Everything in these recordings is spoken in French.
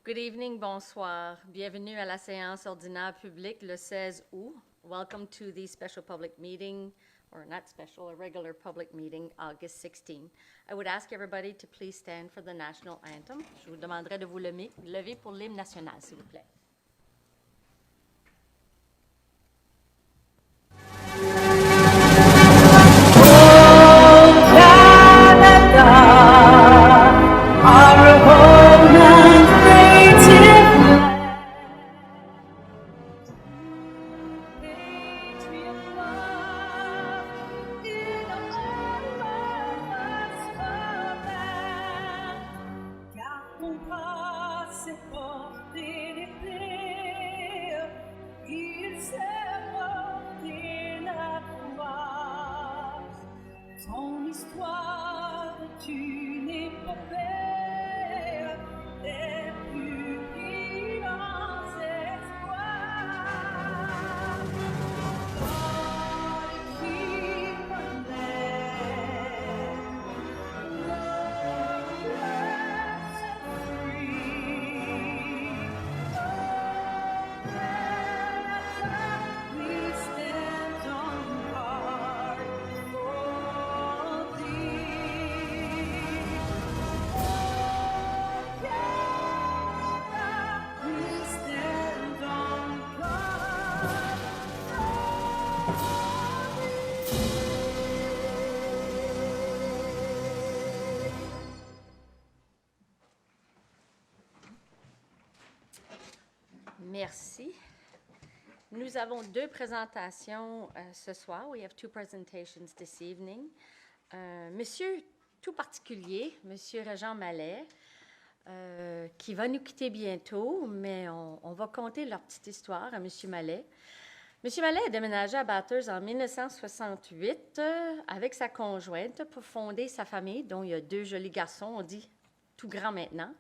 Good evening, bonsoir. Bienvenue à la séance ordinaire publique le 16 août. Welcome to the special public meeting, or not special, a regular public meeting, August 16. I would ask everybody to please stand for the national anthem. Je vous demanderai de vous lever pour l'hymne national, s'il vous plaît. Merci. Nous avons deux présentations ce soir. We have two presentations this evening. Monsieur tout particulier, Monsieur Régent Mallet, qui va nous quitter bientôt, mais on va conter leur petite histoire à Monsieur Mallet. Monsieur Mallet a déménagé à Bathurst en 1968 avec sa conjointe pour fonder sa famille, dont il y a deux jolis garçons, on dit tout grand maintenant.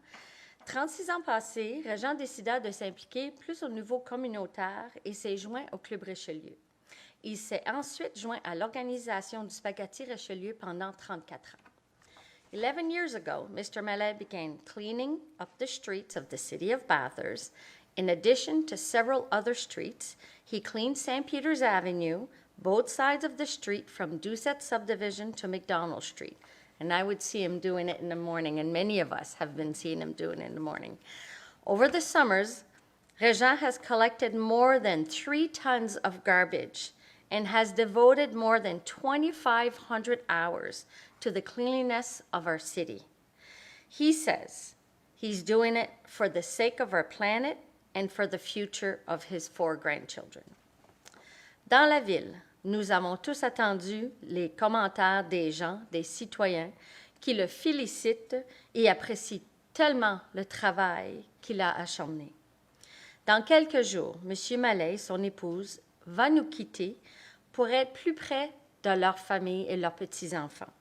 36 ans passés, Régent décida de s'impliquer plus au niveau communautaire et s'est joint au Club Richelieu. Il s'est ensuite joint à l'organisation du Spaghetti Richelieu pendant 34 ans. 11 years ago, Mr. Mallet began cleaning up the streets of the city of Bathurst. In addition to several other streets, he cleaned St. Peter's Avenue, both sides of the street from Doucette Subdivision to McDonald Street. And I would see him doing it in the morning, and many of us have been seeing him doing it in the morning. Over the summers, Régent has collected more than 3 tons of garbage and has devoted more than 2,500 hours to the cleanliness of our city. He says he's doing it for the sake of our planet and for the future of his 4 grandchildren. Dans la ville, nous avons tous attendu les commentaires des gens, des citoyens, qui le félicitent et apprécient tellement le travail qu'il a acharné. Dans quelques jours, M. Mallet et son épouse vont nous quitter pour être plus près de leur famille et leurs petits-enfants.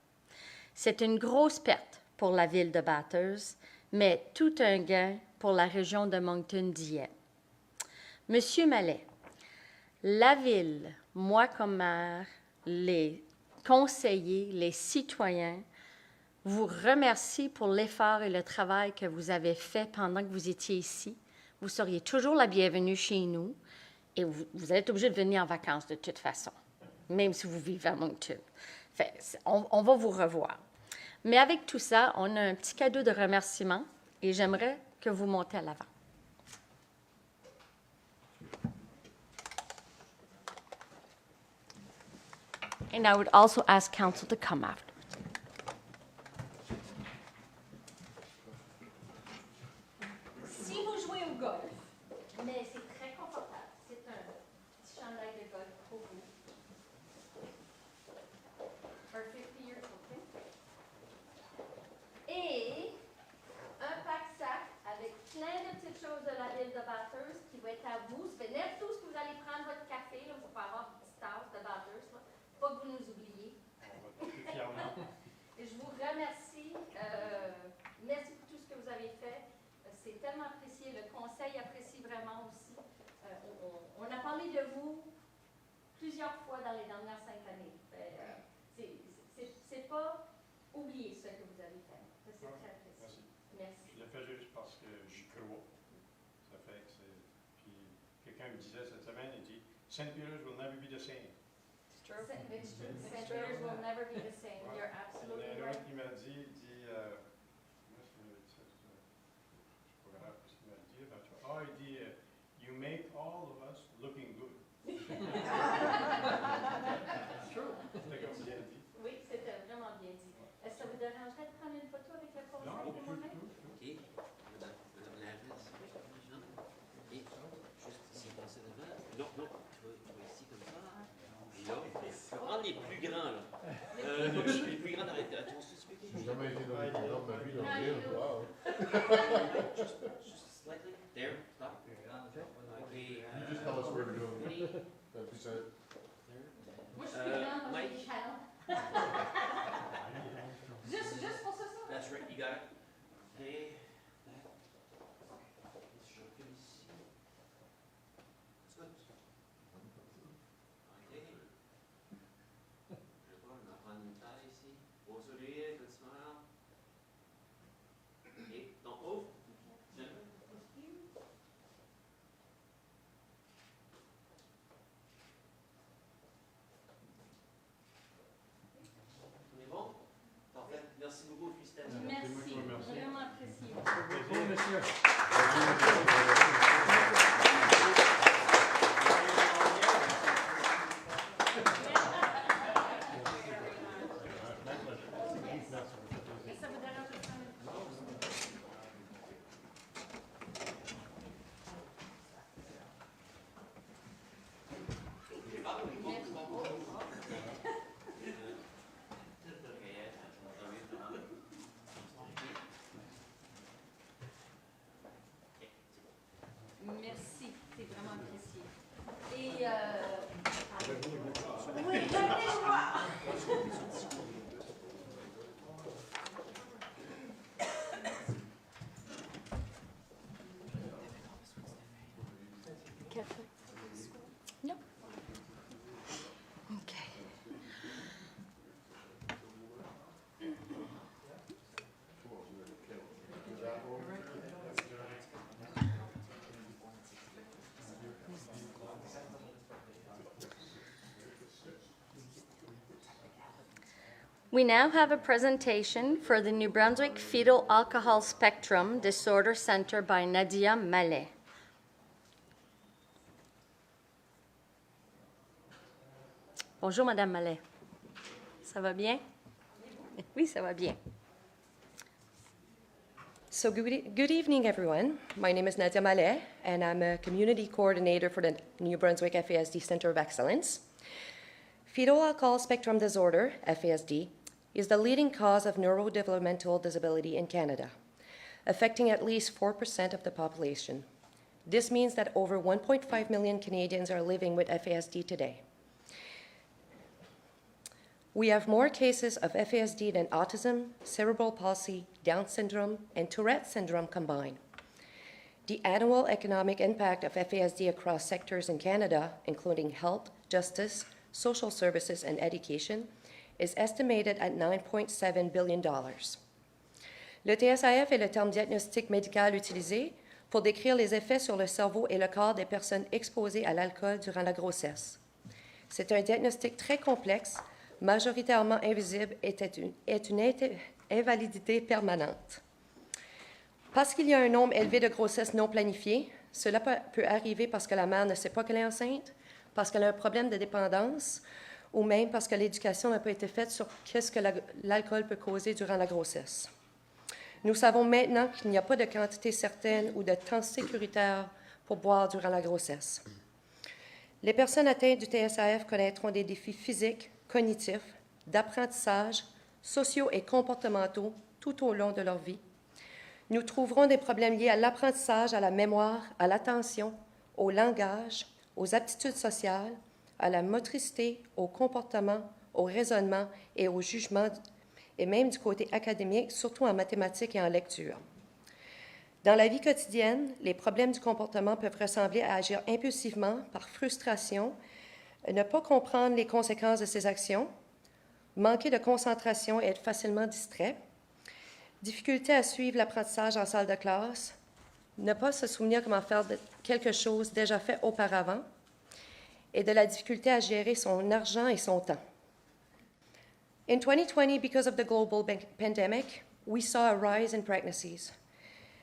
C'est une grosse perte pour la ville de Bathurst, mais tout un gain pour la région de Moncton-Dieppe. M. Mallet, la ville, moi comme maire, les conseillers, les citoyens, vous remercie pour l'effort et le travail que vous avez fait pendant que vous étiez ici. Vous seriez toujours la bienvenue chez nous et vous êtes obligé de venir en vacances de toute façon, même si vous vivez à Moncton. On va vous revoir. Mais avec tout ça, on a un petit cadeau de remerciement et j'aimerais que vous montez à l'avant. And I would also ask council to come afterwards. Si vous jouez au golf, mais c'est très confortable, c'est un petit chandail de golf pour vous. For 50 years, okay? Et un pack-sac avec plein de petites choses de la ville de Bathurst qui va être à vous. Ça fait n'importe où que vous allez prendre votre café, là, vous pouvez avoir une petite tasse de Bathurst, là. Pas que vous nous oubliez. Je vous remercie. Merci pour tout ce que vous avez fait. C'est tellement apprécié. Le Conseil apprécie vraiment aussi. On a parlé de vous plusieurs fois dans les dernières 5 années. C'est pas oublier ce que vous avez fait. C'est très apprécié. Merci. Merci. Je l'ai fait juste parce que j'y crois. St. Peter's will never be the same. It's true. St. Peter's will never be the same. You're absolutely right. Il m'a dit, comment est-ce qu'il m'a dit ça? Je suis pas grave ce qu'il m'a dit. Il dit, you make all of us looking good. C'est true. C'était comme bien dit. Oui, c'était vraiment bien dit. Est-ce que ça vous dérangerait de prendre une photo avec le conseil de moi-même? OK. Madame Lavis. OK. Juste ici, passer devant. Non, non. Tu vas ici comme ça. Et là, tu vas prendre les plus grands, là. Les plus grands d'arrêt. Tu vas s'expliquer? J'ai jamais été dans les couleurs de ma vie, donc wow. Just slightly. There. Stop. Okay. You just tell us where to go. That'd be said. Moi, je suis plus grande, moi, j'ai des talons. Juste pour ça, ça? That's right, you got it. Et là, je recule ici. That's good. OK. Je vais prendre une taille ici. Beau sourire, good smile. OK, donc ouvre. On est bon? Parfait. Merci beaucoup, félicitations. Merci, vraiment apprécié. Bonjour, monsieur. Et ça vous dérange de prendre une photo? Merci, c'est vraiment apprécié. Et oui, café. Non. OK. We now have a presentation for the New Brunswick Fetal Alcohol Spectrum Disorder Center by Nadia Mallet. Bonjour, Madame Mallet. Ça va bien? Oui, ça va bien. So good evening, everyone. My name is Nadia Mallet, and I'm a community coordinator for the New Brunswick FASD Center of Excellence. Fetal alcohol spectrum disorder, FASD, is the leading cause of neurodevelopmental disability in Canada, affecting at least 4% of the population. This means that over 1.5 million Canadians are living with FASD today. We have more cases of FASD than autism, cerebral palsy, Down syndrome, and Tourette syndrome combined. The annual economic impact of FASD across sectors in Canada, including health, justice, social services, and education, is estimated at $9.7 billion. Le TSAF est le terme diagnostic médical utilisé pour décrire les effets sur le cerveau et le corps des personnes exposées à l'alcool durant la grossesse. C'est un diagnostic très complexe, majoritairement invisible, et est une invalidité permanente. Parce qu'il y a un nombre élevé de grossesses non planifiées, cela peut arriver parce que la mère ne sait pas qu'elle est enceinte, parce qu'elle a un problème de dépendance, ou même parce que l'éducation n'a pas été faite sur qu'est-ce que l'alcool peut causer durant la grossesse. Nous savons maintenant qu'il n'y a pas de quantité certaine ou de temps sécuritaire pour boire durant la grossesse. Les personnes atteintes du TSAF connaîtront des défis physiques, cognitifs, d'apprentissage, sociaux et comportementaux tout au long de leur vie. Nous trouverons des problèmes liés à l'apprentissage, à la mémoire, à l'attention, au langage, aux aptitudes sociales, à la motricité, au comportement, au raisonnement et au jugement, et même du côté académique, surtout en mathématiques et en lecture. Dans la vie quotidienne, les problèmes du comportement peuvent ressembler à agir impulsivement, par frustration, ne pas comprendre les conséquences de ses actions, manquer de concentration et être facilement distrait, difficulté à suivre l'apprentissage en salle de classe, ne pas se souvenir comment faire quelque chose déjà fait auparavant, et de la difficulté à gérer son argent et son temps. In 2020, because of the global pandemic, we saw a rise in pregnancies.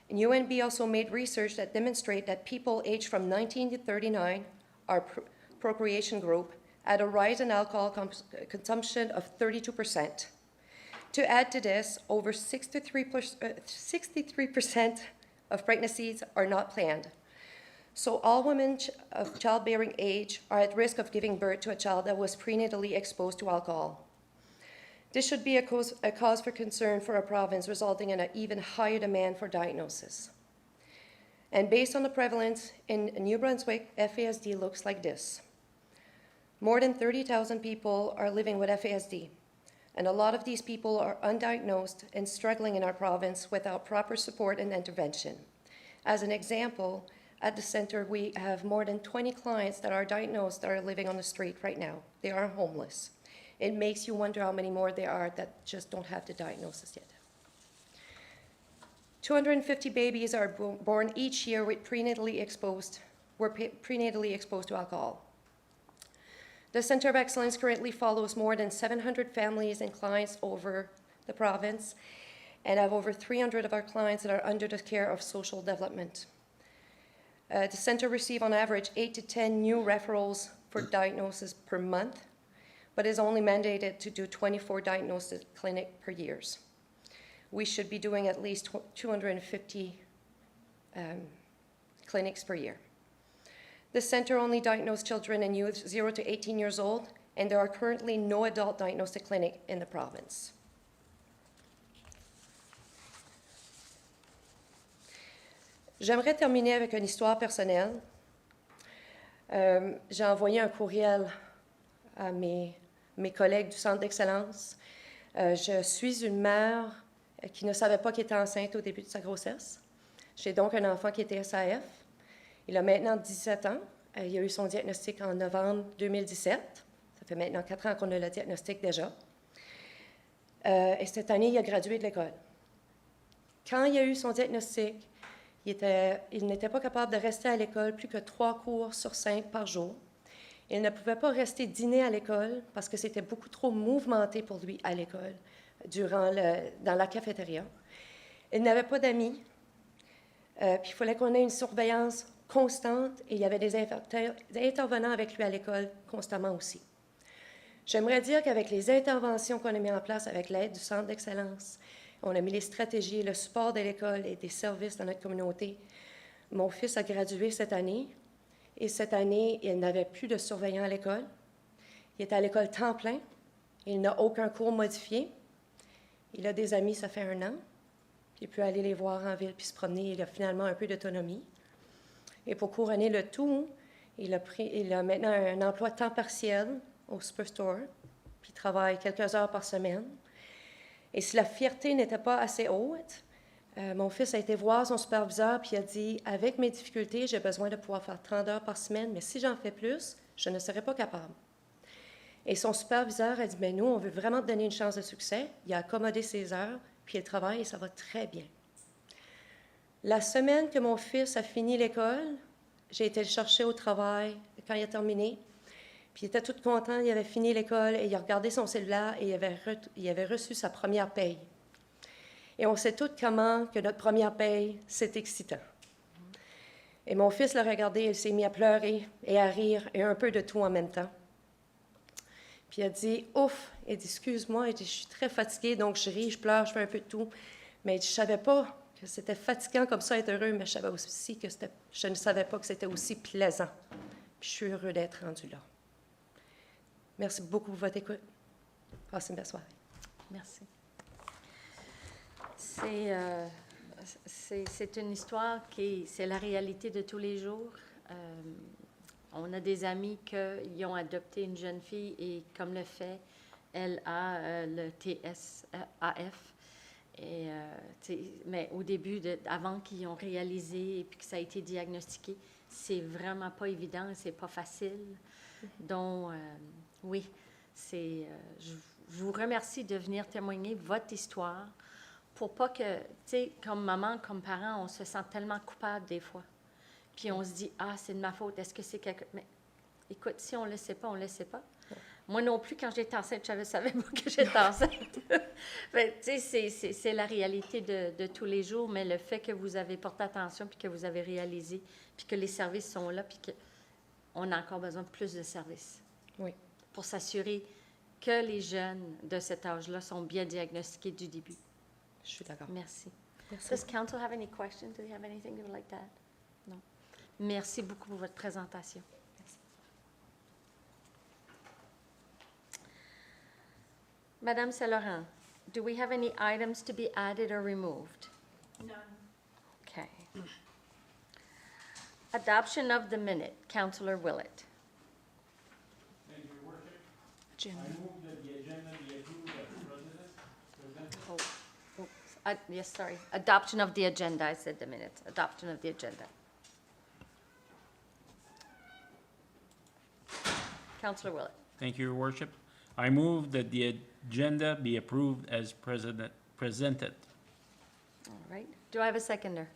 And UNB also made research that demonstrate that people aged from 19 to 39, our procreation group, had a rise in alcohol consumption of 32%. To add to this, over 63% of pregnancies are not planned. So all women of childbearing age are at risk of giving birth to a child that was prenatally exposed to alcohol. This should be a cause for concern for a province, resulting in an even higher demand for diagnosis. And based on the prevalence in New Brunswick, FASD looks like this. More than 30,000 people are living with FASD, and a lot of these people are undiagnosed and struggling in our province without proper support and intervention. As an example, at the center, we have more than 20 clients that are diagnosed that are living on the street right now. They are homeless. It makes you wonder how many more there are that just don't have the diagnosis yet. 250 babies are born each year with prenatally exposed to alcohol. The Center of Excellence currently follows more than 700 families and clients over the province, and have over 300 of our clients that are under the care of social development. The center receives on average 8 to 10 new referrals for diagnosis per month, but is only mandated to do 24 diagnosis clinics per year. We should be doing at least 250 clinics per year. The center only diagnoses children and youth 0 to 18 years old, and there are currently no adult diagnostic clinic in the province. J'aimerais terminer avec une histoire personnelle. J'ai envoyé un courriel à mes collègues du Centre d'excellence. Je suis une mère qui ne savait pas qu'elle était enceinte au début de sa grossesse. J'ai donc un enfant qui était SAF. Il a maintenant 17 ans. Il a eu son diagnostic en novembre 2017. Ça fait maintenant 4 ans qu'on a le diagnostic déjà. Et cette année, il a gradué de l'école. Quand il a eu son diagnostic, il n'était pas capable de rester à l'école plus que 3 cours sur 5 par jour. Il ne pouvait pas rester dîner à l'école parce que c'était beaucoup trop mouvementé pour lui à l'école, dans la cafétéria. Il n'avait pas d'amis, puis il fallait qu'on ait une surveillance constante, et il y avait des intervenants avec lui à l'école constamment aussi. J'aimerais dire qu'avec les interventions qu'on a mises en place avec l'aide du Centre d'excellence, on a mis les stratégies, le support de l'école et des services dans notre communauté. Mon fils a gradué cette année, et cette année, il n'avait plus de surveillant à l'école. Il est à l'école temps plein. Il n'a aucun cours modifié. Il a des amis, ça fait 1 an. Il peut aller les voir en ville puis se promener. Il a finalement un peu d'autonomie. Et pour couronner le tout, il a maintenant un emploi temps partiel au Superstore, puis il travaille quelques heures par semaine. Et si la fierté n'était pas assez haute, mon fils a été voir son superviseur, puis il a dit « Avec mes difficultés, j'ai besoin de pouvoir faire 30 heures par semaine, mais si j'en fais plus, je ne serai pas capable. » Et son superviseur a dit « Mais nous, on veut vraiment te donner une chance de succès. » Il a accommodé ses heures, puis il travaille et ça va très bien. La semaine que mon fils a fini l'école, j'ai été le chercher au travail quand il a terminé. Puis il était tout content, il avait fini l'école et il a regardé son cellulaire et il avait reçu sa première paye. Et on sait tous comment que notre première paye, c'est excitant. Et mon fils l'a regardé, il s'est mis à pleurer et à rire et un peu de tout en même temps. Puis il a dit « Ouf! » Il dit « Excuse-moi, je suis très fatiguée, donc je ris, je pleure, je fais un peu de tout. » Mais je ne savais pas que c'était fatigant comme ça, être heureux, mais je ne savais pas que c'était aussi plaisant. Puis je suis heureux d'être rendu là. Merci beaucoup pour votre écoute. Passez une belle soirée. Merci. C'est une histoire c'est la réalité de tous les jours. On a des amis qui ont adopté une jeune fille et comme le fait, elle a le TSAF. Mais au début, avant qu'ils ont réalisé et puis que ça a été diagnostiqué, c'est vraiment pas évident, c'est pas facile. Donc, oui, je vous remercie de venir témoigner votre histoire pour pas que, tu sais, comme maman, comme parent, on se sent tellement coupable des fois. Puis on se dit, ah, c'est de ma faute, est-ce que c'est quelque... Mais Écoute, si on ne le sait pas, on ne le sait pas. Moi non plus, quand j'étais enceinte, je ne savais pas que j'étais enceinte. Ben, tu sais, c'est la réalité de tous les jours, mais le fait que vous avez porté attention, puis que vous avez réalisé, puis que les services sont là, puis qu'on a encore besoin de plus de services. Oui. Pour s'assurer que les jeunes de cet âge-là sont bien diagnostiqués du début. Je suis d'accord. Merci. Merci. Does council have any questions? Do you have anything you would like to add? Non. Merci beaucoup pour votre présentation. Merci. Madame Saint-Laurent, do we have any items to be added or removed? None. Okay. Adoption of the minute, Councillor Willett. Thank you, Your Worship. Jim. I move that the agenda be approved as presented. Yes, sorry. Adoption of the agenda, I said the minute. Adoption of the agenda. Councillor Willett. Thank you, Your Worship. I move that the agenda be approved as presented. All right. Do I have a seconder?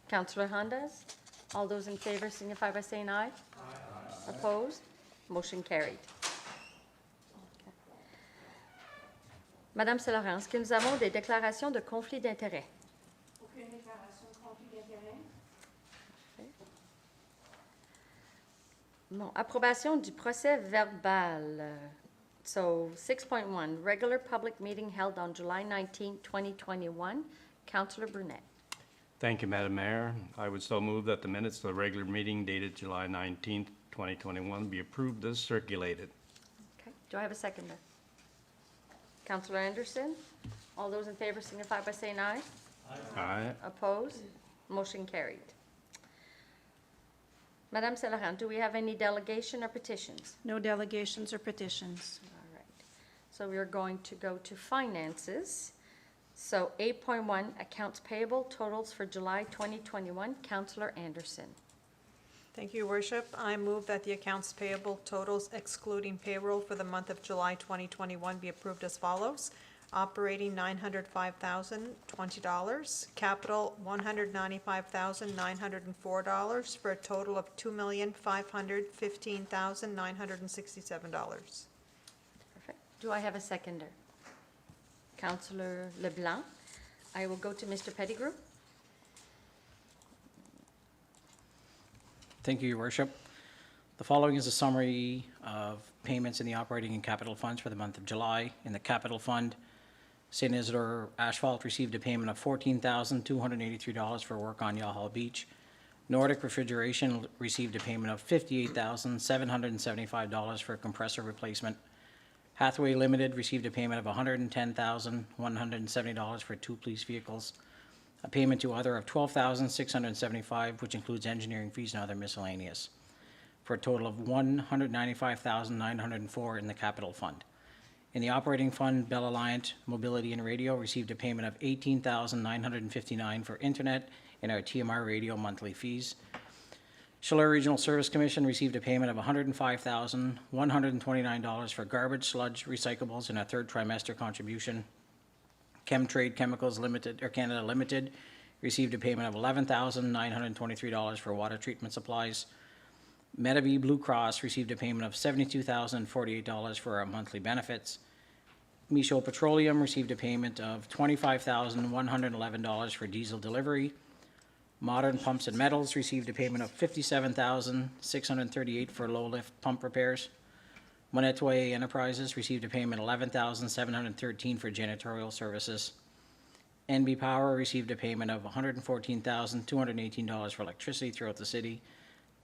Councillor Hondas. All those in favor signify by saying aye. Aye. Opposed? Motion carried. Okay. Madame Saint-Laurent, est-ce que nous avons des déclarations de conflit d'intérêts? Aucune déclaration de conflit d'intérêt. Bon, approbation du procès verbal. So, 6.1, regular public meeting held on July 19, 2021. Councillor Brunette. Thank you, Madam Mayor. I would so move that the minutes of the regular meeting dated July 19th, 2021 be approved as circulated. Okay. Do I have a seconder? Councillor Anderson. All those in favor signify by saying aye. Aye. Opposed? Motion carried. Madame Saint-Laurent, do we have any delegation or petitions? No delegations or petitions. All right. So we are going to go to finances. So 8.1, accounts payable totals for July 2021. Councillor Anderson. Thank you, Your Worship. I move that the accounts payable totals excluding payroll for the month of July 2021 be approved as follows. Operating $905,020, capital $195,904, for a total of $2,515,967. Perfect. Do I have a seconder? Councillor LeBlanc. I will go to Mr. Pettigrew. Thank you, Your Worship. The following is a summary of payments in the operating and capital funds for the month of July. In the capital fund, St. Isidore Asphalt received a payment of $14,283 for work on Yahal Beach. Nordic Refrigeration received a payment of $58,775 for a compressor replacement. Hathaway Limited received a payment of $110,170 for 2 police vehicles. A payment to other of $12,675, which includes engineering fees and other miscellaneous, for a total of $195,904 in the capital fund. In the operating fund, Bell Alliant Mobility and Radio received a payment of $18,959 for internet and our TMR radio monthly fees. Chaleur Regional Service Commission received a payment of $105,129 for garbage, sludge, recyclables, and a third trimester contribution. Chemtrade Chemicals Limited, or Canada Limited, received a payment of $11,923 for water treatment supplies. Medavie Blue Cross received a payment of $72,048 for our monthly benefits. Michaud Petroleum received a payment of $25,111 for diesel delivery. Modern Pumps and Metals received a payment of $57,638 for low-lift pump repairs. Monetway Enterprises received a payment of $11,713 for janitorial services. NB Power received a payment of $114,218 for electricity throughout the city.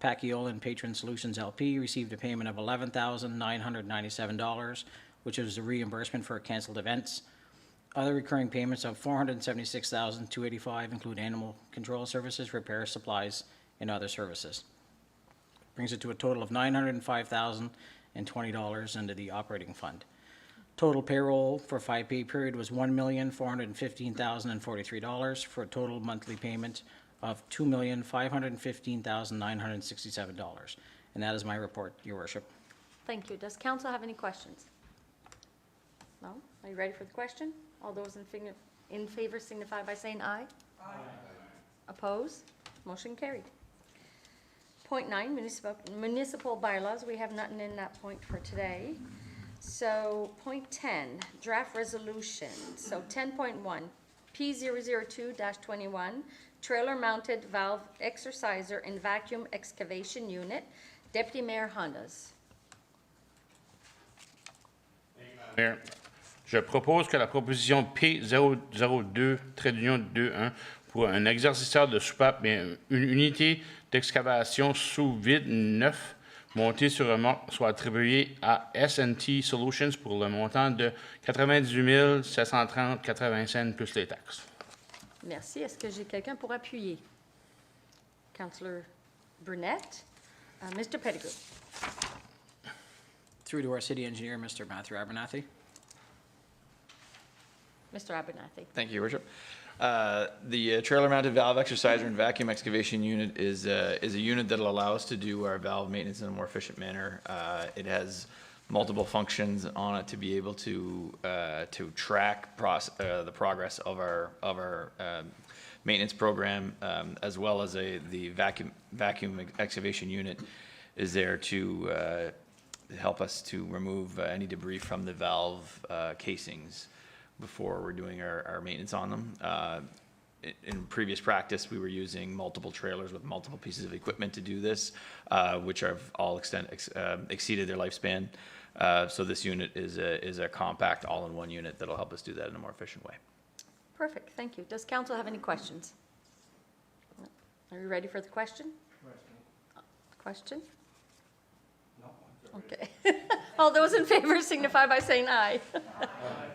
Pacquiao and Patron Solutions LP received a payment of $11,997, which was a reimbursement for canceled events. Other recurring payments of $476,285 include animal control services, repair supplies, and other services. Brings it to a total of $905,020 under the operating fund. Total payroll for 5-pay period was $1,415,043 for a total monthly payment of $2,515,967. And that is my report, Your Worship. Thank you. Does council have any questions? No? Are you ready for the question? All those in favor signify by saying aye. Aye. Opposed? Motion carried. point 9, municipal bylaws, we have nothing in that point for today. So point 10, draft resolution. So 10.1, P002-21, trailer-mounted valve exerciser and vacuum excavation unit. Deputy Mayor Hondas. Mayor, je propose que la proposition P002-21 pour un exerciteur de soupape et une unité d'excavation sous vide neuf montée sur remorque soit attribuée à S&T Solutions pour le montant de 98 730,80 cents plus les taxes. Merci. Est-ce que j'ai quelqu'un pour appuyer? Councillor Burnett. Mr. Pettigrew. Through to our city engineer, Mr. Matthew Abernathy. Mr. Abernathy. Thank you, Your Worship. The trailer-mounted valve exerciser and vacuum excavation unit is a unit that will allow us to do our valve maintenance in a more efficient manner. It has multiple functions on it to be able to track the progress of our maintenance program, as well as the vacuum excavation unit is there to help us to remove any debris from the valve casings before we're doing our maintenance on them. In previous practice, we were using multiple trailers with multiple pieces of equipment to do this, which have all exceeded their lifespan. So this unit is a compact all-in-one unit that'll help us do that in a more efficient way. Perfect. Thank you. Does council have any questions? Are you ready for the question? Question? No. Okay. All those in favor signify by saying aye.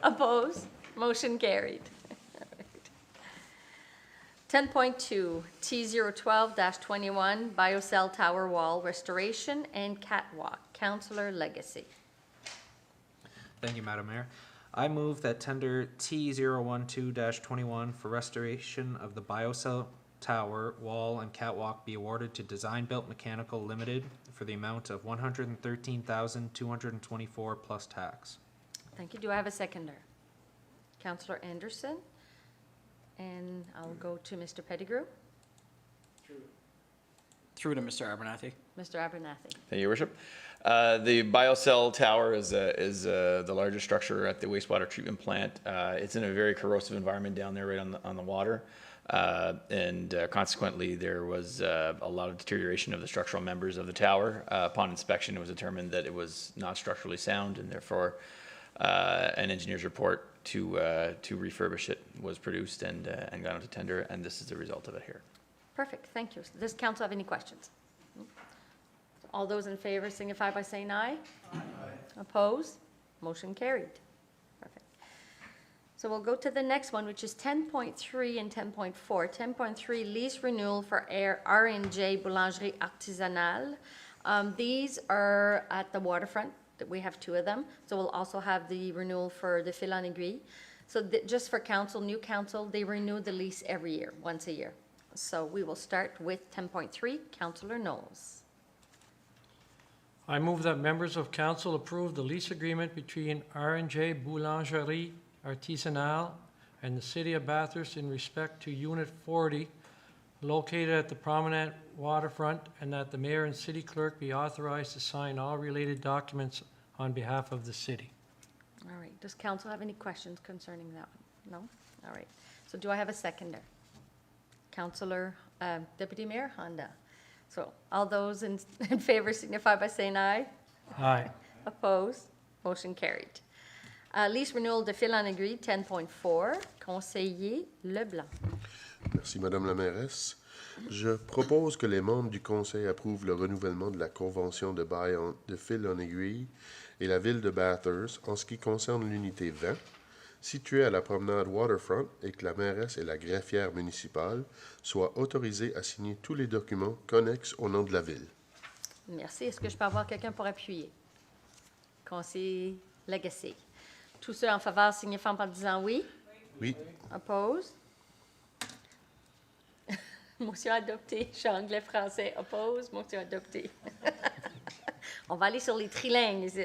Opposed? Motion carried. 10.2, T012-21, biocell tower wall restoration and catwalk. Councillor Legacy. Thank you, Madam Mayor. I move that tender T012-21 for restoration of the biocell tower, wall, and catwalk be awarded to Design Built Mechanical Limited for the amount of $113,224 plus tax. Thank you. Do I have a seconder? Councillor Anderson. And I'll go to Mr. Pettigrew. Through to Mr. Abernathy. Mr. Abernathy. Thank you, Your Worship. The biocell tower is the largest structure at the wastewater treatment plant. It's in a very corrosive environment down there, right on the water. Consequently, there was a lot of deterioration of the structural members of the tower. Upon inspection, it was determined that it was not structurally sound, and therefore an engineer's report to refurbish it was produced and gone out to tender, and this is the result of it here. Perfect. Thank you. Does council have any questions? All those in favor signify by saying aye. Aye. Opposed? Motion carried. Perfect. So we'll go to the next one, which is 10.3 and 10.4. 10.3, lease renewal for R&J Boulangerie Artisanale. These are at the waterfront. We have two of them. So we'll also have the renewal for the Fil en Aiguille. So just for council, new council, they renew the lease every year, once a year. So we will start with 10.3, Councillor Knowles. I move that members of council approve the lease agreement between R&J Boulangerie Artisanale and the City of Bathurst in respect to Unit 40 located at the promenade waterfront, and that the mayor and city clerk be authorized to sign all related documents on behalf of the city. All right. Does council have any questions concerning that one? No? All right. So do I have a seconder? Councillor, Deputy Mayor Honda. So all those in favor signify by saying aye. Aye. Opposed? Motion carried. Lease renewal de Fil en Aiguille, 10.4, Conseiller Leblanc. Merci, Madame la mairesse. Je propose que les membres du Conseil approuvent le renouvellement de la convention de bail de Fil en Aiguille et la ville de Bathurst en ce qui concerne l'unité 20, située à la promenade Waterfront, et que la mairesse et la greffière municipale soient autorisées à signer tous les documents connexes au nom de la ville. Merci. Est-ce que je peux avoir quelqu'un pour appuyer? Conseiller Legacy. Tous ceux en faveur signifient par disant oui. Oui. Oppose? Motion adoptée. Je suis anglais-français. Oppose? Motion adoptée. On va aller sur les trilingues, ici.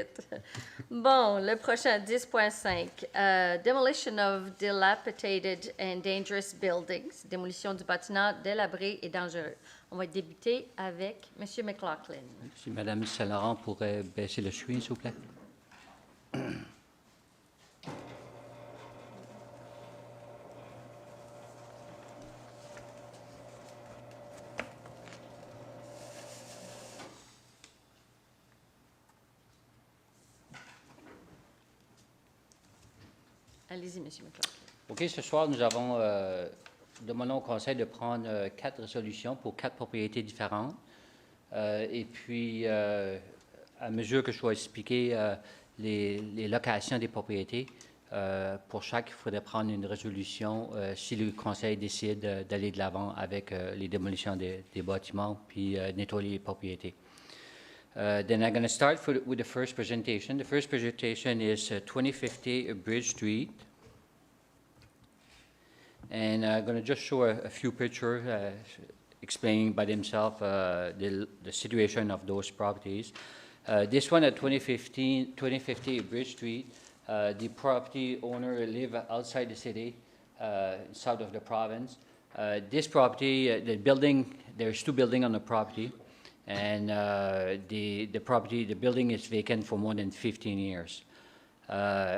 Bon, le prochain, 10.5. Demolition of dilapidated and dangerous buildings. Démolition du bâtiment délabré et dangereux. On va débuter avec M. McLaughlin. Si Mme Saint-Laurent pourrait baisser le screen, s'il vous plaît. Allez-y, M. McLaughlin. OK, ce soir, nous avons demandé au Conseil de prendre 4 résolutions pour 4 propriétés différentes. Et puis, à mesure que je vais expliquer les locations des propriétés, pour chaque, il faudrait prendre une résolution si le Conseil décide d'aller de l'avant avec les démolitions des bâtiments puis nettoyer les propriétés. Then I'm going to start with the first presentation. The first presentation is 2050 Bridge Street. And I'm going to just show a few pictures explaining by themselves the situation of those properties. This one at 2050 Bridge Street, the property owner live outside the city, south of the province. This property, the building, there's 2 buildings on the property. And the building is vacant for more than 15 years.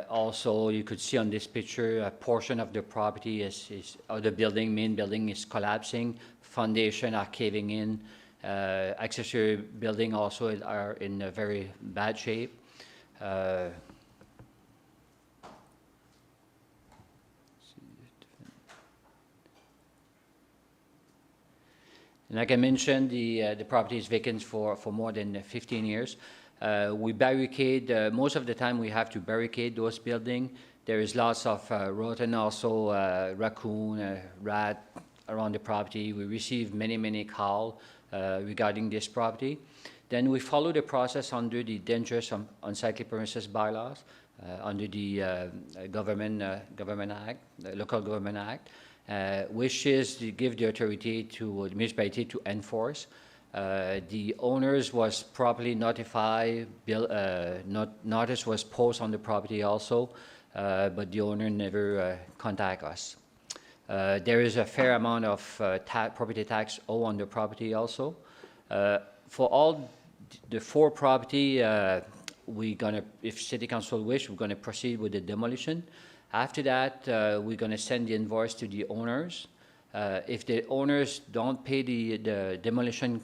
Also, you could see on this picture, a portion of the property of the main building is collapsing, foundation are caving in, accessory building also are in a very bad shape. Like I mentioned, the property is vacant for more than 15 years. We barricade, most of the time we have to barricade those buildings. There is lots of rodent, also raccoon, rat around the property. We receive many calls regarding this property. Then we follow the process under the Dangerous Unsightly Premises bylaws, under the Government Act, the Local Government Act. Which is to give the authority to the municipality to enforce. The owners was properly notified, notice was posted on the property also, but the owner never contact us. There is a fair amount of property tax owed on the property also. For all the 4 property, we're gonna, if City Council wish, we're gonna proceed with the demolition. After that, we're going to send the invoice to the owners. If the owners don't pay the demolition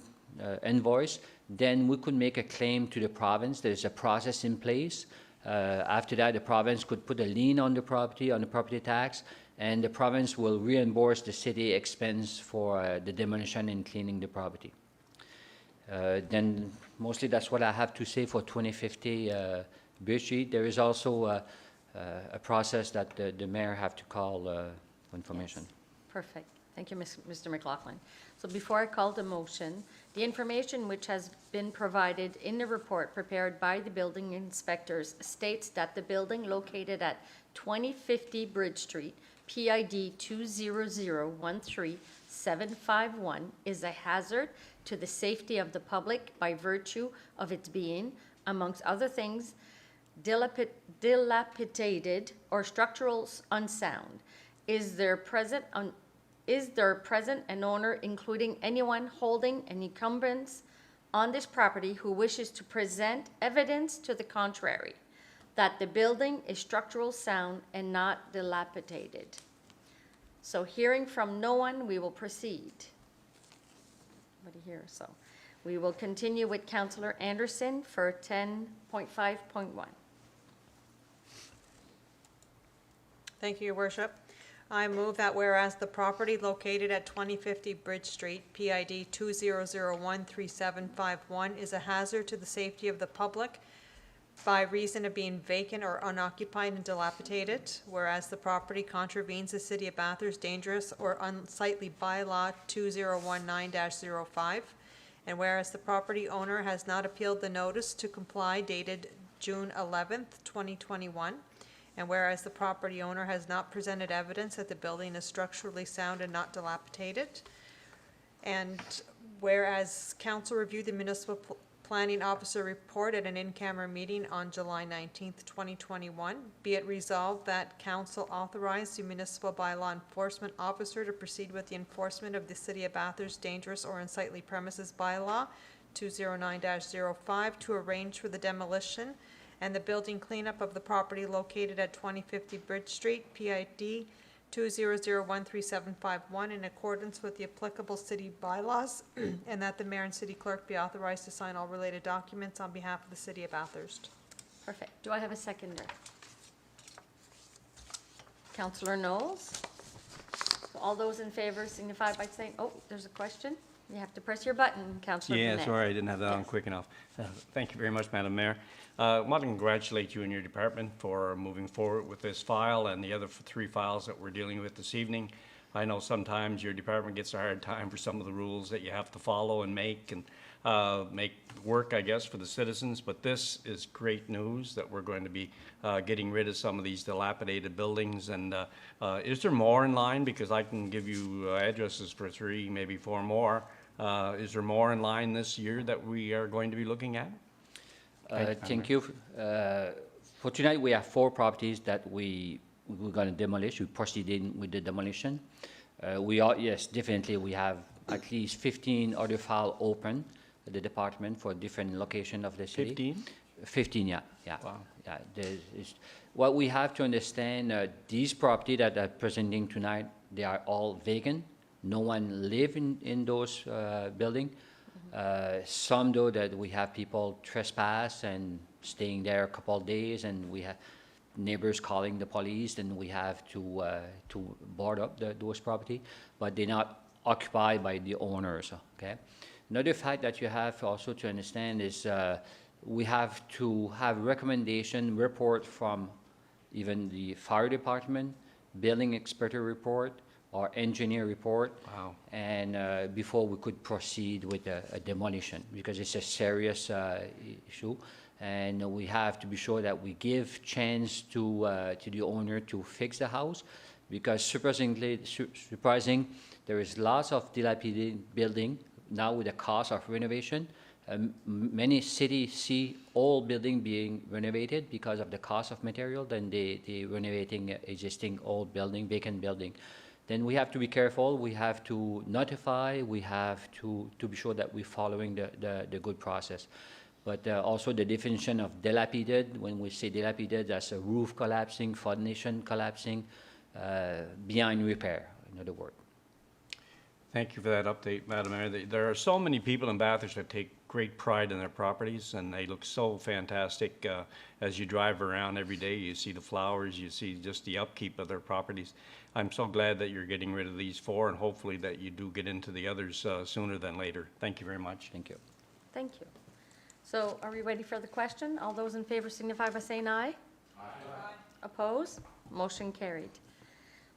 invoice, then we could make a claim to the province. There's a process in place. After that, the province could put a lien on the property tax, and the province will reimburse the city expense for the demolition and cleaning the property. Then mostly that's what I have to say for 2050 Bridge Street. There is also a process that the mayor have to call for information. Yes. Perfect. Thank you, Mr. McLaughlin. So before I call the motion, the information which has been provided in the report prepared by the building inspectors states that the building located at 2050 Bridge Street, PID 20013-751, is a hazard to the safety of the public by virtue of its being, amongst other things, dilapidated or structural unsound. Is there present an owner, including anyone holding an encumbrance on this property, who wishes to present evidence to the contrary, that the building is structural sound and not dilapidated? So hearing from no one, we will proceed. Nobody here, so we will continue with Councillor Anderson for 10.5.1. Thank you, Your Worship. I move that whereas the property located at 2050 Bridge Street, PID 20013-751, is a hazard to the safety of the public by reason of being vacant or unoccupied and dilapidated, whereas the property contravenes the City of Bathurst Dangerous or Unsightly Bylaw 2019-05, and whereas the property owner has not appealed the notice to comply dated June 11th, 2021, and whereas the property owner has not presented evidence that the building is structurally sound and not dilapidated, and whereas council reviewed the municipal planning officer report at an in-camera meeting on July 19th, 2021. Be it resolved that council authorize the municipal bylaw enforcement officer to proceed with the enforcement of the City of Bathurst dangerous or unsightly premises bylaw 209-05 to arrange for the demolition and the building cleanup of the property located at 2050 Bridge Street, PID 200133751 in accordance with the applicable city bylaws, and that the mayor and city clerk be authorized to sign all related documents on behalf of the City of Bathurst. Perfect. Do I have a seconder? Councillor Knowles? All those in favor signify by saying, oh, there's a question? You have to press your button, Councillor Yeah, Burnett. sorry, I didn't have that on quick enough. Thank you very much, Madam Mayor. I want to congratulate you and your department for moving forward with this file and the other three files that we're dealing with this evening. I know sometimes your department gets a hard time for some of the rules that you have to follow and make work, I guess, for the citizens, but this is great news that we're going to be getting rid of some of these dilapidated buildings. And is there more in line? Because I can give you addresses for 3, maybe 4 more. Is there more in line this year that we are going to be looking at? Thank you. For tonight, we have 4 properties that we're going to demolish. We proceeded with the demolition. Yes, definitely, we have at least 15 other files open at the department for different locations of the city. 15? 15, yeah. Wow. Yeah, what we have to understand, these properties that are presenting tonight, they are all vacant. No one live in those buildings. Some, though, that we have people trespass and staying there a couple of days, and we have neighbors calling the police, and we have to board up those property, but they're not occupied by the owners, okay? Another fact that you have also to understand is we have to have recommendation report from even the fire department, building expert report, or engineer report. Wow. And before we could proceed with a demolition, because it's a serious issue. And we have to be sure that we give chance to the owner to fix the house, because surprising, there is lots of dilapidated building now with the cost of renovation. Many cities see old building being renovated because of the cost of material, then they renovating existing old building, vacant building. Then we have to be careful, we have to notify, we have to be sure that we're following the good process. But also the definition of dilapidated, when we say dilapidated, that's a roof collapsing, foundation collapsing, beyond repair, in other words. Thank you for that update, Madam Mayor. There are so many people in Bathurst that take great pride in their properties, and they look so fantastic. As you drive around every day, you see the flowers, you see just the upkeep of their properties. I'm so glad that you're getting rid of these 4, and hopefully that you do get into the others sooner than later. Thank you very much. Thank you. Thank you. So are we ready for the question? All those in favor signify by saying aye. Aye. Oppose? Motion carried.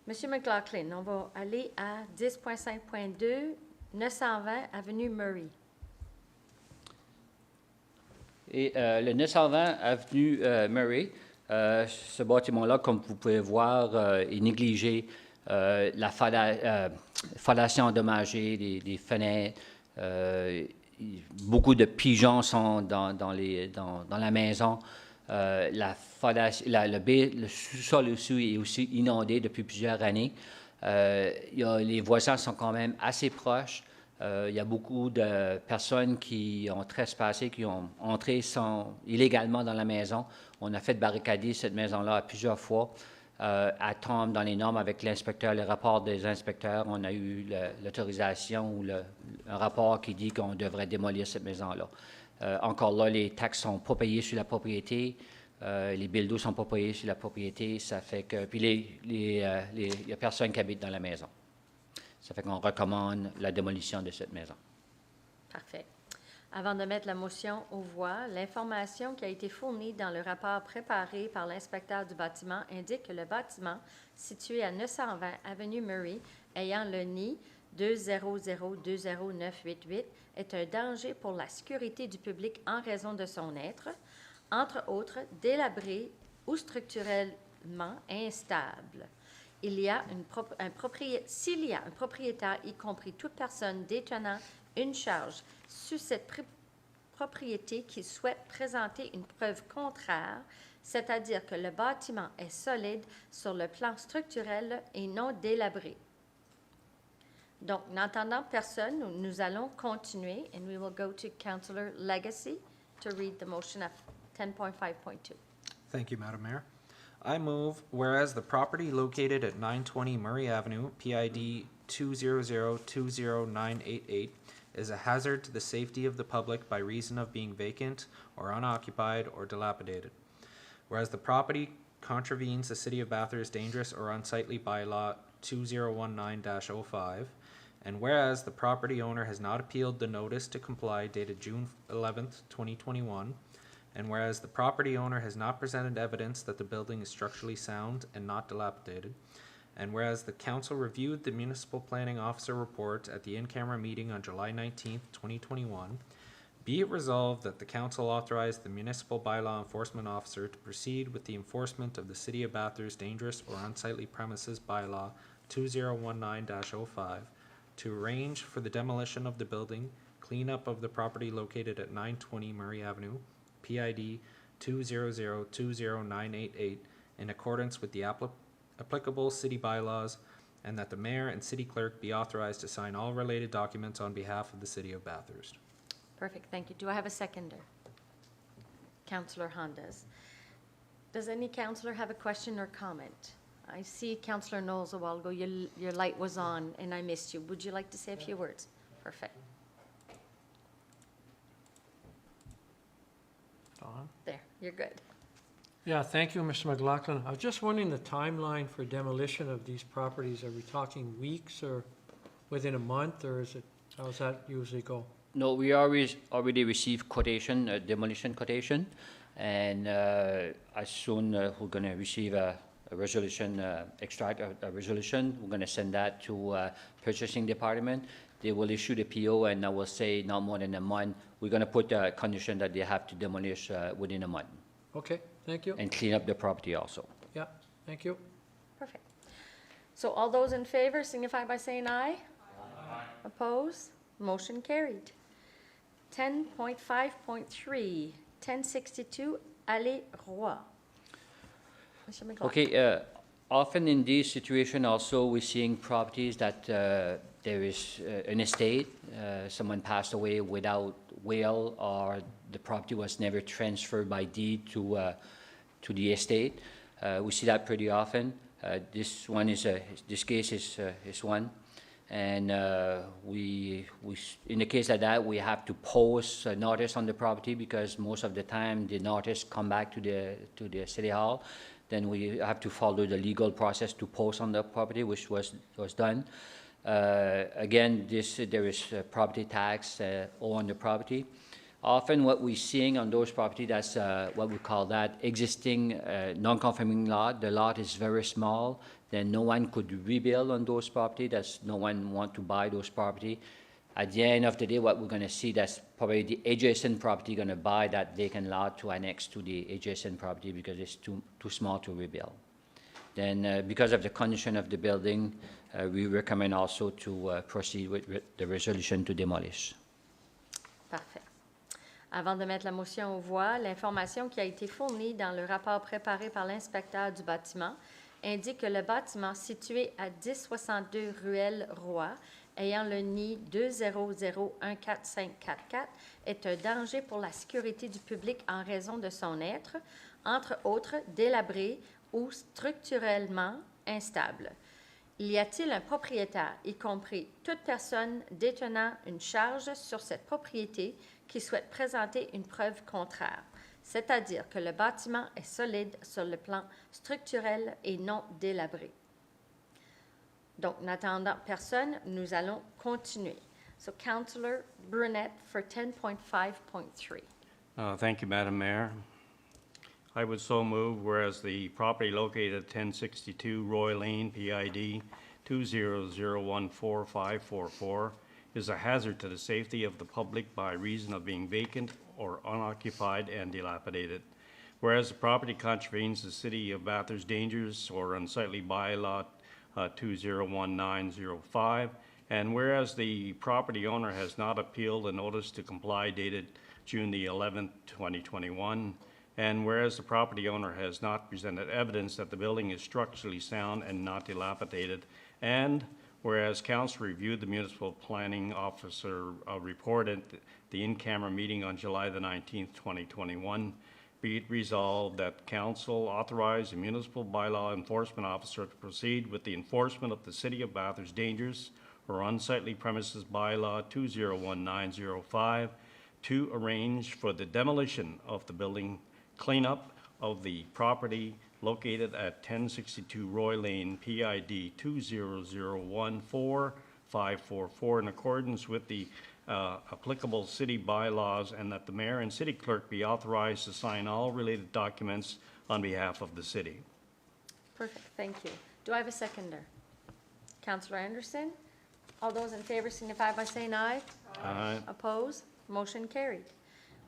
Monsieur McLaughlin, on va aller à 10.5.2, 920 avenue Murray. Et le 920 avenue Murray, ce bâtiment-là, comme vous pouvez voir, est négligé. La fondation endommagée, les fenêtres, beaucoup de pigeons sont dans la maison. Le sous-sol aussi est aussi inondé depuis plusieurs années. Les voisins sont quand même assez proches. Il y a beaucoup de personnes qui ont trespassé, qui ont entré illégalement dans la maison. On a fait barricader cette maison-là plusieurs fois. Elle tombe dans les normes avec l'inspecteur, le rapport des inspecteurs. On a eu l'autorisation ou un rapport qui dit qu'on devrait démolir cette maison-là. Encore là, les taxes sont pas payées sur la propriété. Les billes d'eau sont pas payés sur la propriété. Ça fait que... Puis il n'y a personne qui habite dans la maison. Ça fait qu'on recommande la démolition de cette maison. Parfait. Avant de mettre la motion aux voix, l'information qui a été fournie dans le rapport préparé par l'inspecteur du bâtiment indique que le bâtiment situé à 920 avenue Murray, ayant le nid 200-20988, est un danger pour la sécurité du public en raison de son être, entre autres délabré ou structurellement instable. S'il y a un propriétaire, y compris toute personne détenant une charge sur cette propriété qui souhaite présenter une preuve contraire, c'est-à-dire que le bâtiment est solide sur le plan structurel et non délabré. Donc, n'entendant personne, nous allons continuer, and we will go to Councillor Legacy to read the motion of 10.5.2. Thank you, Madam Mayor. I move, whereas the property located at 920 Murray Avenue, PID 200-20988, is a hazard to the safety of the public by reason of being vacant or unoccupied or dilapidated. Whereas the property contravenes the City of Bathurst dangerous or unsightly bylaw 2019-05, and whereas the property owner has not appealed the notice to comply dated June 11th, 2021, and whereas the property owner has not presented evidence that the building is structurally sound and not dilapidated, and whereas the council reviewed the municipal planning officer report at the in-camera meeting on July 19th, 2021, be it resolved that the council authorize the municipal bylaw enforcement officer to proceed with the enforcement of the City of Bathurst dangerous or unsightly premises bylaw 2019-05 to arrange for the demolition of the building, cleanup of the property located at 920 Murray Avenue, PID 200-20988, in accordance with the applicable city bylaws, and that the mayor and city clerk be authorized to sign all related documents on behalf of the City of Bathurst. Perfect, thank you. Do I have a seconder? Councillor Hondas. Does any councillor have a question or comment? I see Councillor Knowles a while ago, your light was on and I missed you. Would you like to say a few words? Perfect. Don? There, you're good. Yeah, thank you, Mr. McLaughlin. I was just wondering the timeline for demolition of these properties. Are we talking weeks or within a month, or is it, how does that usually go? No, we already received quotation, demolition quotation, and as soon we're going to receive a resolution, extract a resolution, we're going to send that to purchasing department. They will issue the PO, and I will say not more than a month. We're going to put a condition that they have to demolish within a month. Okay, thank you. And clean up the property also. Yeah, thank you. Perfect. So all those in favor signify by saying aye. Aye. Oppose? Motion carried. 10.5.3, 1062 Allée Roy. Mr. McLaughlin. Okay, often in these situations also we're seeing properties that there is an estate, someone passed away without will, or the property was never transferred by deed to the estate. We see that pretty often. This case is one. And in the case like that, we have to post a notice on the property, because most of the time the notice come back to the city hall. Then we have to follow the legal process to post on the property, which was done. Again, there is property tax owed on the property. Often what we're seeing on those properties, that's what we call that existing non-conforming lot. The lot is very small. Then no one could rebuild on those properties. That's no one want to buy those property. At the end of the day, what we're going to see, that's probably the adjacent property going to buy that vacant lot to annex to the adjacent property, because it's too small to rebuild. Then because of the condition of the building, we recommend also to proceed with the resolution to demolish. Parfait. Avant de mettre la motion aux voix, l'information qui a été fournie dans le rapport préparé par l'inspecteur du bâtiment indique que le bâtiment situé à 1062 Ruelle Roy, ayant le nid 200-14544, est un danger pour la sécurité du public en raison de son être, entre autres, délabré ou structurellement instable. Y a-t-il un propriétaire, y compris toute personne détenant une charge sur cette propriété, qui souhaite présenter une preuve contraire, c'est-à-dire que le bâtiment est solide sur le plan structurel et non délabré? Donc, n'attendant personne, nous allons continuer. So, Councillor Brunette for 10.5.3. Thank you, Madam Mayor. I would so move, whereas the property located at 1062 Roy Lane, PID 200145544, is a hazard to the safety of the public by reason of being vacant or unoccupied and dilapidated. Whereas the property contravenes the City of Bathurst dangerous or unsightly bylaw 2019-05, and whereas the property owner has not appealed a notice to comply dated June the 11th, 2021. And whereas the property owner has not presented evidence that the building is structurally sound and not dilapidated, and whereas council reviewed the municipal planning officer report at the in-camera meeting on July the 19th, 2021, be it resolved that council authorize the municipal bylaw enforcement officer to proceed with the enforcement of the City of Bathurst dangerous or unsightly premises bylaw 201905 to arrange for the demolition of the building, cleanup of the property located at 1062 Roy Lane, PID 20014-544 in accordance with the applicable city bylaws, and that the mayor and city clerk be authorized to sign all related documents on behalf of the city. Perfect, thank you. Do I have a seconder? Councillor Anderson? All those in favor signify by saying aye. Aye. Oppose? Motion carried.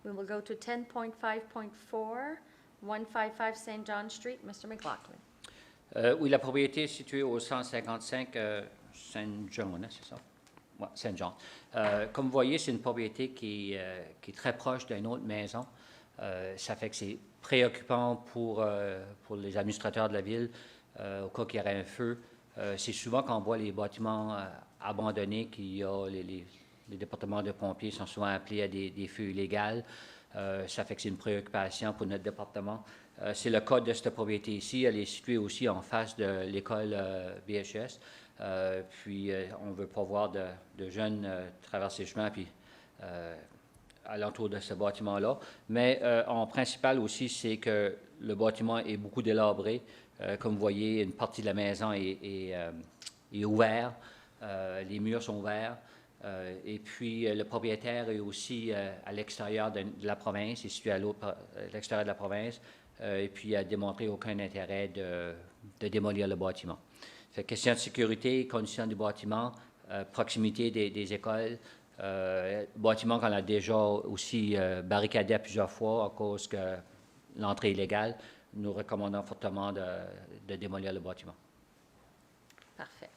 We will go to 10.5.4, 155 St. John Street. Mr. McLaughlin. Oui, la propriété est située au 155 Saint-John, hein, c'est ça? Ouais, Saint-John. Comme vous voyez, c'est une propriété qui est très proche d'une autre maison. Ça fait que c'est préoccupant pour les administrateurs de la ville au cas qu'il y aurait un feu. C'est souvent qu'on voit les bâtiments abandonnés, qu'il y a les départements de pompiers sont souvent appelés à des feux illégaux. Ça fait que c'est une préoccupation pour notre département. C'est le cas de cette propriété ici. Elle est située aussi en face de l'école BHS. Puis, on ne veut pas voir de jeunes traverser le chemin puis alentour de ce bâtiment-là. Mais en principal aussi, c'est que le bâtiment est beaucoup délabré. Comme vous voyez, une partie de la maison est ouverte. Les murs sont ouverts. Et puis, le propriétaire est aussi à l'extérieur de la province, il est situé à l'extérieur de la province, et puis il n'a démontré aucun intérêt de démolir le bâtiment. Fait question de sécurité, conditions du bâtiment, proximité des écoles, bâtiment qu'on a déjà aussi barricadé à plusieurs fois à cause que l'entrée est illégale. Nous recommandons fortement de démolir le bâtiment. Parfait.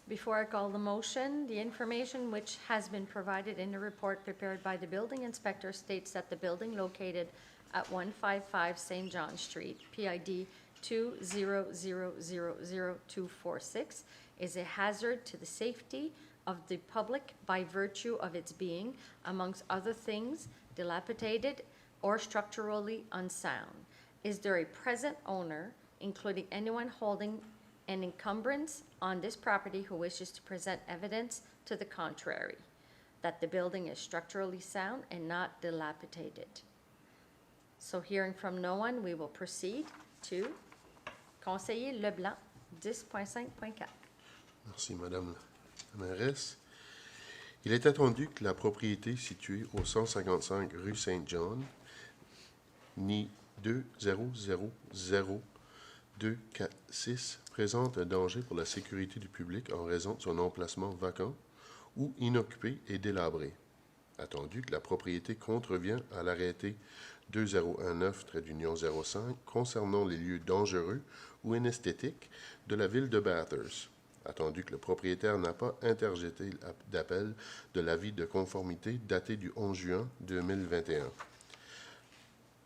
Before I call the motion, the information which has been provided in the report prepared by the building inspector states that the building located at 155 St. John Street, PID 2000246, is a hazard to the safety of the public by virtue of its being, amongst other things, dilapidated or structurally unsound. Is there a present owner, including anyone holding an encumbrance on this property who wishes to present evidence to the contrary, that the building is structurally sound and not dilapidated? So hearing from no one, we will proceed to Conseiller Leblanc, 10.5.4. Merci, Madame la mairesse. Il est attendu que la propriété située au 155 rue Saint-John, ni 2000246, présente un danger pour la sécurité du public en raison de son emplacement vacant ou inoccupé et délabré. Attendu que la propriété contrevient à l'arrêté 2019-05 concernant les lieux dangereux ou inesthétiques de la ville de Bathurst. Attendu que le propriétaire n'a pas interjeté d'appel de l'avis de conformité daté du 11 juin 2021.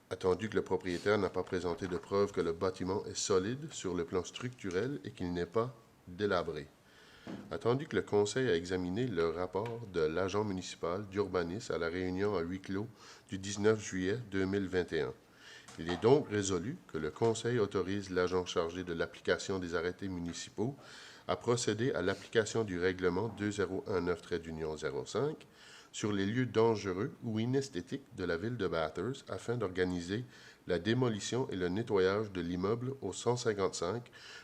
Attendu que le propriétaire n'a pas présenté de preuve que le bâtiment est solide sur le plan structurel et qu'il n'est pas délabré. Attendu que le Conseil a examiné le rapport de l'agent municipal d'urbanisme à la réunion à huis clos du 19 juillet 2021. Il est donc résolu que le Conseil autorise l'agent chargé de l'application des arrêtés municipaux à procéder à l'application du règlement 2019-05 sur les lieux dangereux ou inesthétiques de la ville de Bathurst afin d'organiser la démolition et le nettoyage de l'immeuble au 155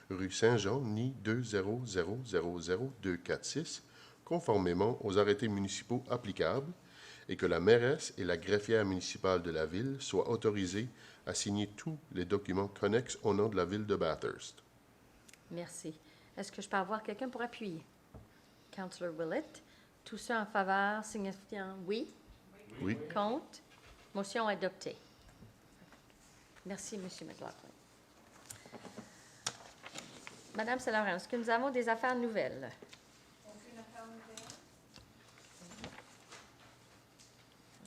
rue Saint-Jean, ni 2000246, conformément aux arrêtés municipaux applicables, et que la mairesse et la greffière municipale de la ville soient autorisées à signer tous les documents connexes au nom de la ville de Bathurst. Merci. Est-ce que je peux avoir quelqu'un pour appuyer? Councillor Willett. Tous ceux en faveur signifiant oui? Oui. Contre? Motion adoptée. Merci, M. McLaughlin. Madame Saint-Laurent, est-ce que nous avons des affaires nouvelles?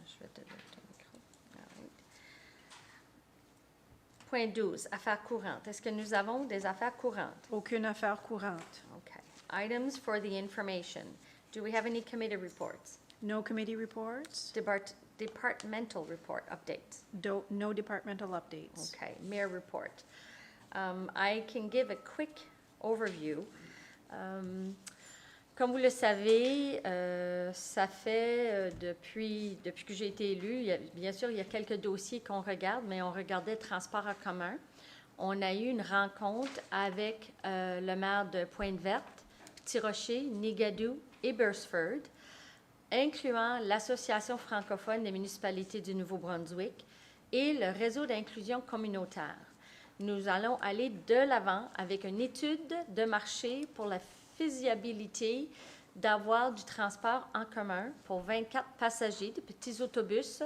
Je vais te donner. Point 12, affaires courantes. Est-ce que nous avons des affaires courantes? Aucune affaire courante. Okay. Items for the information. Do we have any committee reports? No committee reports. Departmental report updates. No departmental updates. Okay, mayor report. I can give a quick overview. Comme vous le savez, ça fait depuis que j'ai été élue, bien sûr, il y a quelques dossiers qu'on regarde, mais on regardait transport en commun. On a eu une rencontre avec le maire de Pointe-Verte, Tirocher, Nigadou et Beresford, incluant l'Association francophone des municipalités du Nouveau-Brunswick et le réseau d'inclusion communautaire. Nous allons aller de l'avant avec une étude de marché pour la faisabilité d'avoir du transport en commun pour 24 passagers, de petits autobus,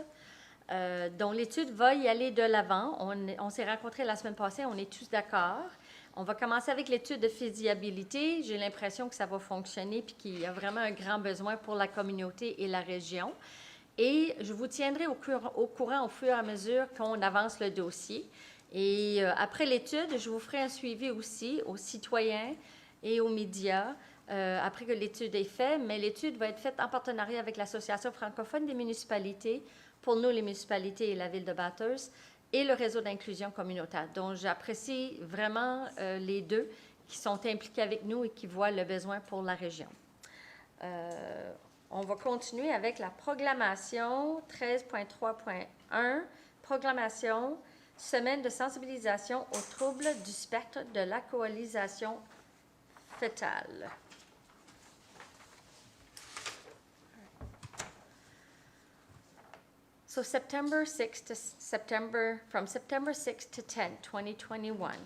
dont l'étude va y aller de l'avant. On s'est rencontrés la semaine passée, on est tous d'accord. On va commencer avec l'étude de faisabilité. J'ai l'impression que ça va fonctionner puis qu'il y a vraiment un grand besoin pour la communauté et la région. Et je vous tiendrai au courant au fur et à mesure qu'on avance le dossier. Et après l'étude, je vous ferai un suivi aussi aux citoyens et aux médias après que l'étude est faite. Mais l'étude va être faite en partenariat avec l'Association francophone des municipalités, pour nous les municipalités et la ville de Bathurst, et le réseau d'inclusion communautaire. Donc, j'apprécie vraiment les deux qui sont impliqués avec nous et qui voient le besoin pour la région. On va continuer avec la proclamation 13.3.1, proclamation Semaine de sensibilisation aux troubles du spectre de l'alcoolisation fœtale. So from September 6 to 10, 2021.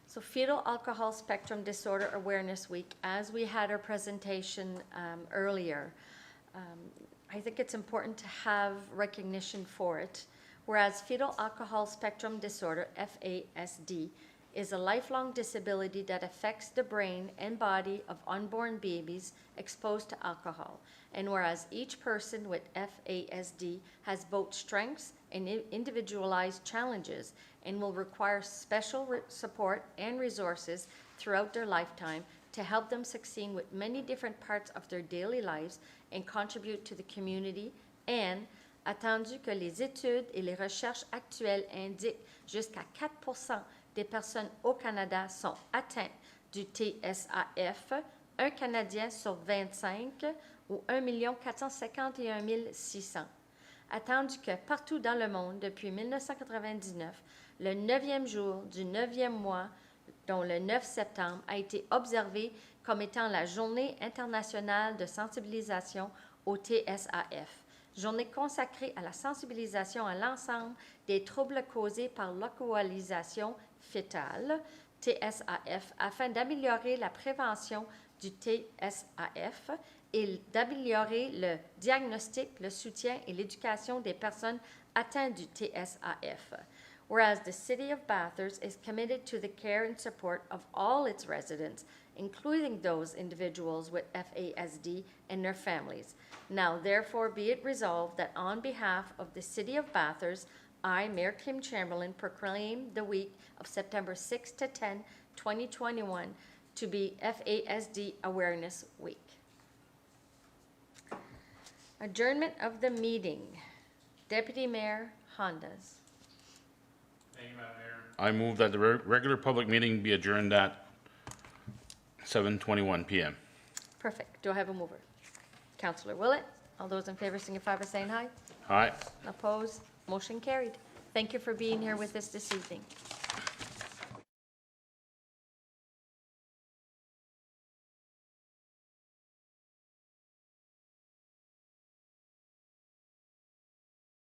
So Fetal Alcohol Spectrum Disorder Awareness Week, as we had our presentation earlier, I think it's important to have recognition for it. Whereas fetal alcohol spectrum disorder, FASD, is a lifelong disability that affects the brain and body of unborn babies exposed to alcohol. And whereas each person with FASD has both strengths and individualized challenges and will require special support and resources throughout their lifetime to help them succeed with many different parts of their daily lives and contribute to the community, and attendu que les études et les recherches actuelles indiquent jusqu'à 4% des personnes au Canada sont atteintes du TSAF, un Canadien sur 25 ou 1 451 600. Attendu que partout dans le monde, depuis 1999, le 9e jour du 9e mois, dont le 9 septembre, a été observé comme étant la Journée internationale de sensibilisation au TSAF. Journée consacrée à la sensibilisation à l'ensemble des troubles causés par l'alcoolisation fœtale, TSAF, afin d'améliorer la prévention du TSAF et d'améliorer le diagnostic, le soutien et l'éducation des personnes atteintes du TSAF. Whereas the City of Bathurst is committed to the care and support of all its residents, including those individuals with FASD and their families. Now, therefore, be it resolved that on behalf of the City of Bathurst, I, Mayor Kim Chamberlain, proclaim the week of September 6 to 10, 2021, to be FASD Awareness Week. Adjournment of the meeting. Deputy Mayor Hondas. Thank you, Madam Mayor. I move that the regular public meeting be adjourned at 7:21 p.m. Perfect. Do I have a mover? Councillor Willett. All those in favor signify by saying aye. Aye. Opposed? Motion carried. Thank you for being here with us this evening.